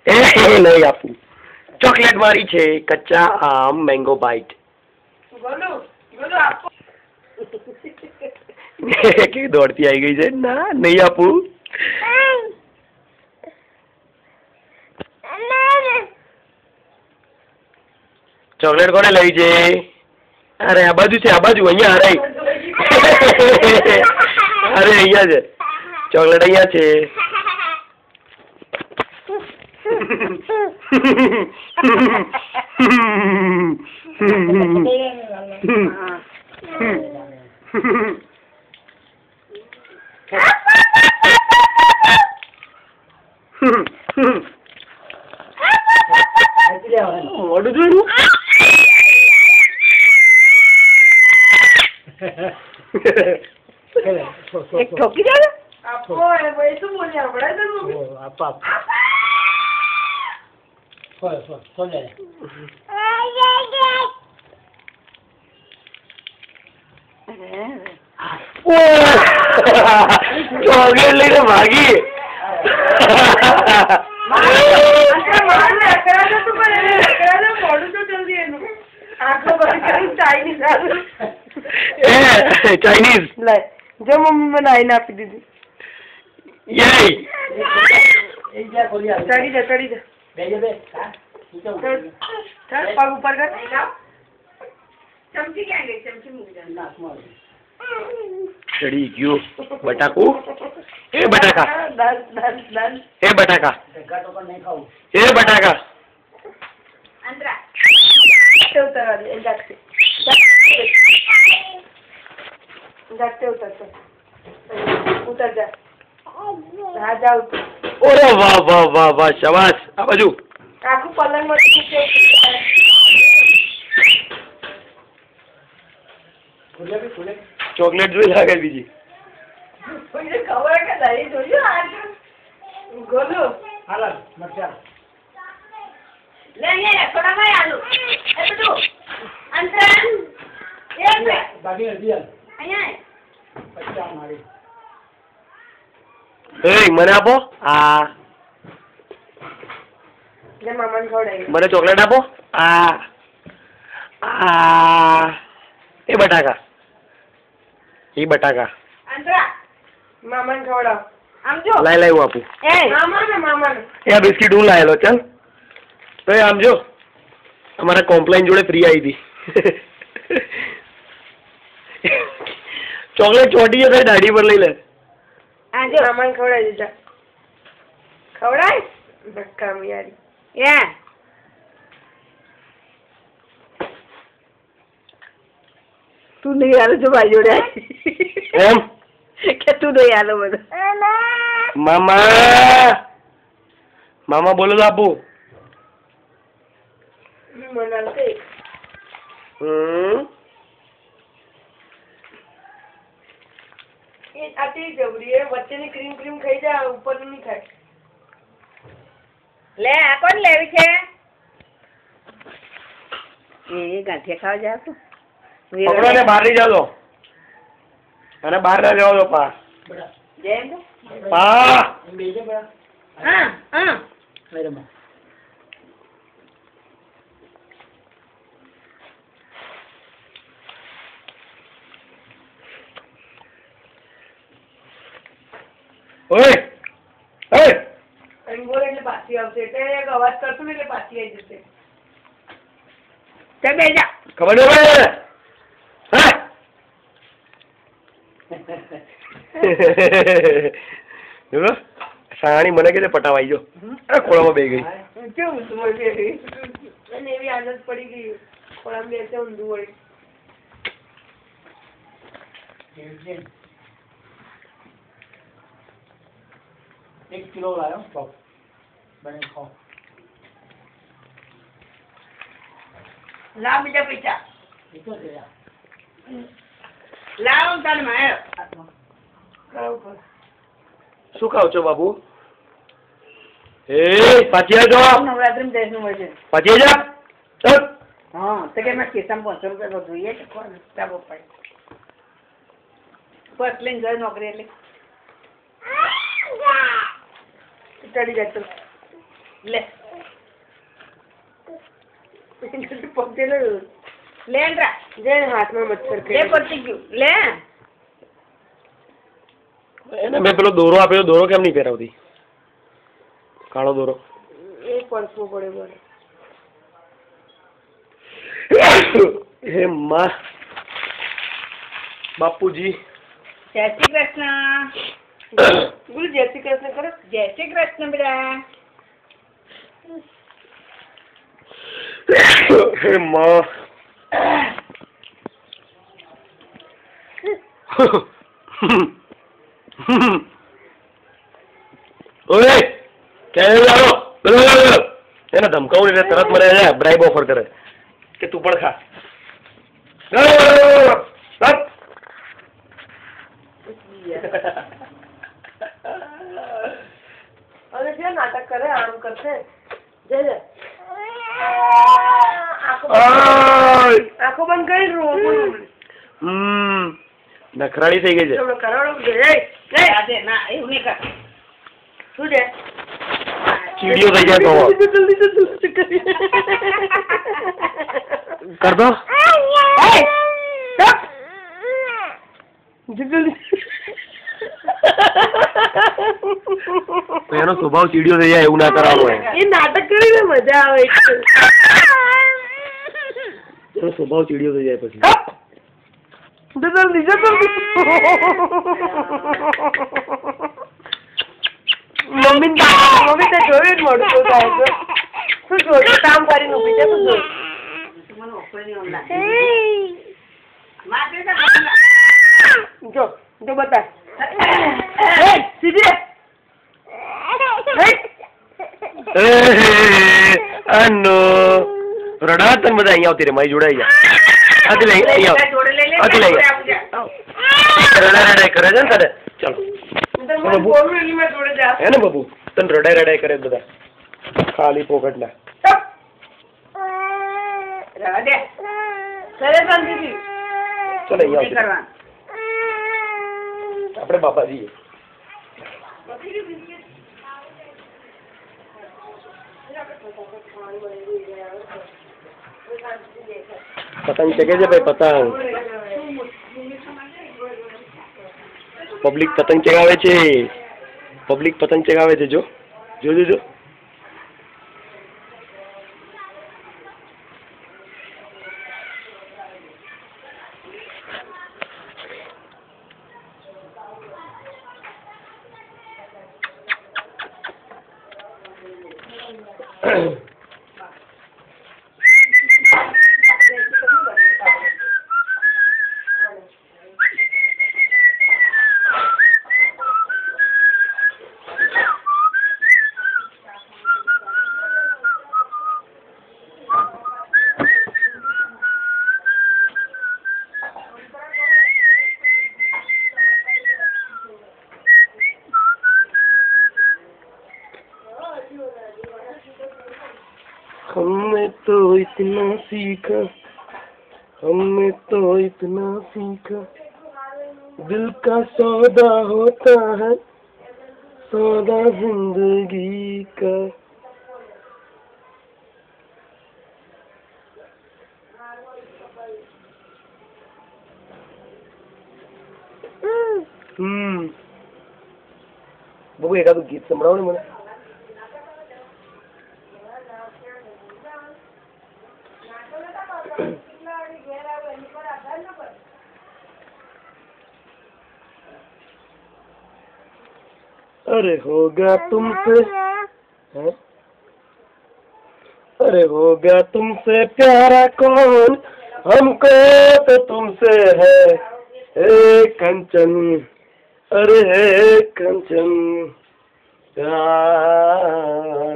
नहीं आपू चॉकलेट मारी छे कच्चा आम मैंगो बाइट बोलो बोलो आपको के दौड़ती आई गई છે ना नहीं आपू चॉकलेट कोने लई छे अरे आ बाजू छे आ बाजू अहिया हराई अरे अहिया छे चॉकलेट अहिया छे મોઢું જોયું એક ઠોકી દે આપો એ ભાઈ શું બોલ્યા બડા તો આપા સોલે चॉकलेट लेके भागी चाइनीज जो मम्मी बनाई ना आपी दीदी यही चढ़ी जा चल पग ऊपर कर चमची क्या गई चमची मुझे चढ़ी क्यों बटाकू ए बटाका दस ए बटाका ए बटाका अंतरा उतर वाली जागते उतर जा हाँ जाओ ओरे वाह वाह वाह वाह शाबाश आ बाजू आखू पलंग में चॉकलेट જોઈ લાગે બીજી मुझे खबर है कि नहीं જોજો आज गोलू હાલા મરચા ले ये थोड़ा मैं आलू ए बेटू अंतरन एक पे બાકી દિયા અહીંયા પચ્ચા મારી એ મને આપો આ ले मामा ने खवડાવી મને ચોકલેટ આપો આ આ એ બટાકા अंतरा मामा ने खवડાવ આમ જો લાઈ લાઈ હું આપું એ મામા ને એ આ બિસ્કિટ હું લાયેલો ચાલ તો એ આમ જો અમારા કોમ્પ્લાઇન જોડે ફ્રી આવી હતી ચોકલેટ ચોટી જશે દાઢી પર લઈ લે આ જો મામા ને ખવડાવી દીધા ખવડાય ધક્કા મિયારી એ તું નહીં આલો જો ભાઈ જોડે એમ કે તું નહીં આલો બધું મામા મામા બોલો તો આપું મને કઈ એ આતી જબરી એ વચ્ચેની ક્રીમ ખાઈ જા ઉપરનું નહીં ખાય લે આ કોણ લેવી છે એ ગાંઠિયા ખાવા જાય તો પકડો ને બહાર લઈ જાઓ અને બહાર ના જાઓ તો પા જેમ પા બેજે બડા હા મેડમ ઓય ઓય એમ બોલે એટલે પાછી આવશે એટલે એક અવાજ કરશું ને એટલે પાછી આવી જશે તે બેજા ખબર નહીં પડે હા જો સાણી મને કે પટાવાઈ જો અરે ખોળામાં બેહી ગઈ કેવું ઊંધું વળી અને એવી આદત પડી ગઈ ખોળામાં બેસે ઊંધું વળી एक किलो लायो टॉप बने खाओ લાવ બીજા પૈસા इतो दे यार લાવ તાર માય શું ખાવ છો બાબુ એ પાછી આવજો નવરાત્રી દેશનું હોય છે પાછી આવજો ચલ હા તો કે મેં ખિસ્સામાં 500 રૂપિયા તો જોઈએ છે કોણ ચાબો પાડે બસ લઈને જાય નોકરી એટલે ચડી જાય તો લે પગેલો લે અંતરા જે હાથમાં મચ્છર કે લે પતી ગયું લે એને મેં પેલો દોરો આપ્યો, દોરો કેમ નહીં પહેરાવતી? કાળો દોરો એ પરસવો પડે બોલે. હે માં બાપુજી જય શ્રી કૃષ્ણ. બોલ જય શ્રી કૃષ્ણ કરો. જય શ્રી કૃષ્ણ બેટા. હે માં ઓય ક્યાં જાઓ? એને ધમકાવું એટલે તરત મને બ્રાઇબ ઓફર કરે કે તું પણ ખા. હવે જે નાટક કરે આમ કરશે જય જય આંખો બંધ કરી રો. નખરાળી થઈ ગઈ છે. ના એવું નહીં કર. શું છે? ચીડિયો થઈ જાય તો કર દો. એનો સ્વભાવ ચીડિયો થઈ જાય એવું ના કરવાનું. એ નાટક કરીને મજા આવે. એનો સ્વભાવ ચીડિયો થઈ જાય પછી. મમ્મી તો જોયું જ મળતું થાય છે. શું જોયું? કામ કરીને ઉભી છે. શું જોયું? જો જો બતા સીધી અનો રડાતન બધા અહીંયા આવતી રે મારી જોડે અહીંયા. આથી લઈ અહીંયા આથી લઈ રડાઈ કરે છે ને તારે. ચાલો હે ને બાબુ તને રડાઈ કરે બધા ખાલી પોકટ ના. ચાલો અહીંયા આપણે બાપાજી પતંગ ચગે છે ભાઈ. પતંગ પબ્લિક પતંગ ચગાવે છે. પબ્લિક પતંગ ચગાવે છે. જો જો જો જો हमने तो इतना सीखा, हमने तो इतना सीखा, दिल का सौदा होता है, सौदा जिंदगी का. બહુ એકાદું ગીત સંભળાવો ને મને. अरे होगा तुमसे है? अरे होगा तुमसे प्यारा कौन, हमको तो तुमसे है कंचन. अरे कंचन प्यार.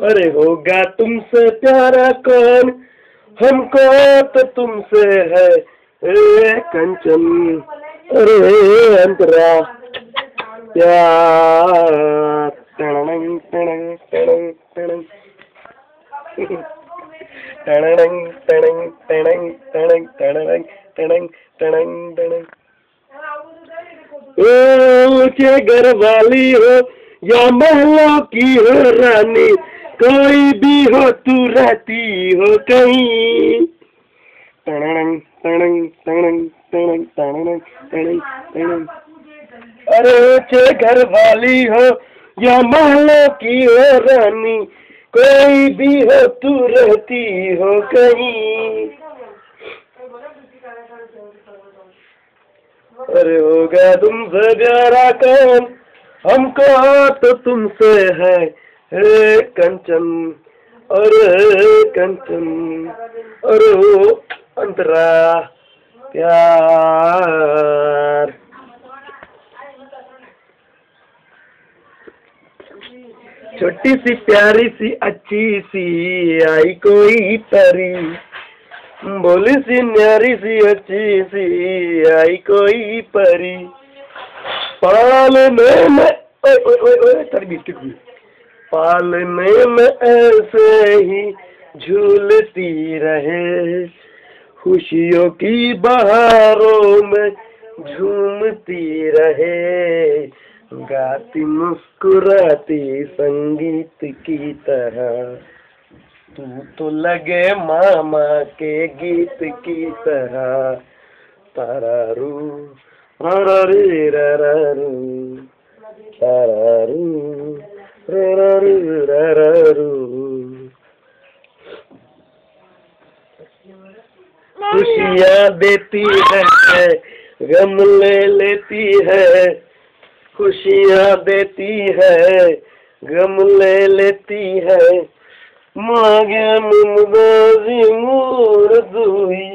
अरे होगा तुमसे प्यारा कौन, हमको तो तुमसे है कंचन. अरे अंतरा प्यार. टणंग टणंग टणंग टणंग टणंग टणंग टणंग टणंग टणंग टणंग टणंग टणंग. ऊंचे घर वाली हो या महलों की हो रानी, कोई भी हो तू रहती हो कहीं। तणंग तणंग तणंग तणंग तणंग तणंग तणंग। अरे ऊंचे घर वाली हो या महलों की हो रानी, कोई भी हो तू रहती हो कहीं। अरे होगा तुमसे प्यारा कौन, हमको तो तुमसे है हे कंचन, अरे कंचन, अरे ओ अंतरा प्यार। छोटी सी प्यारी सी अच्छी सी आई कोई परी, बोली सी न्यारी सी अच्छी सी आई कोई परी, पालने में पालने में ऐसे ही झूलती रहे, खुशियों की बहारों में झूमती रहे, गाती मुस्कुराती संगीत की तरह, तू तो लगे मामा के गीत की तरह। तारारू रारारी रारारू, तारारू रारारू रारारू। खुशियाँ देती है गम ले लेती है, खुशियाँ देती है गम ले लेती है, मांगे मुमताज़ी मूरत हुई।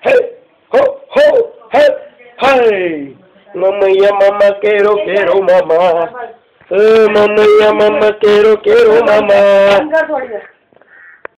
हे हो हे हाय ममैया मामा केरो मामा, ममैया मामा केरो मामा।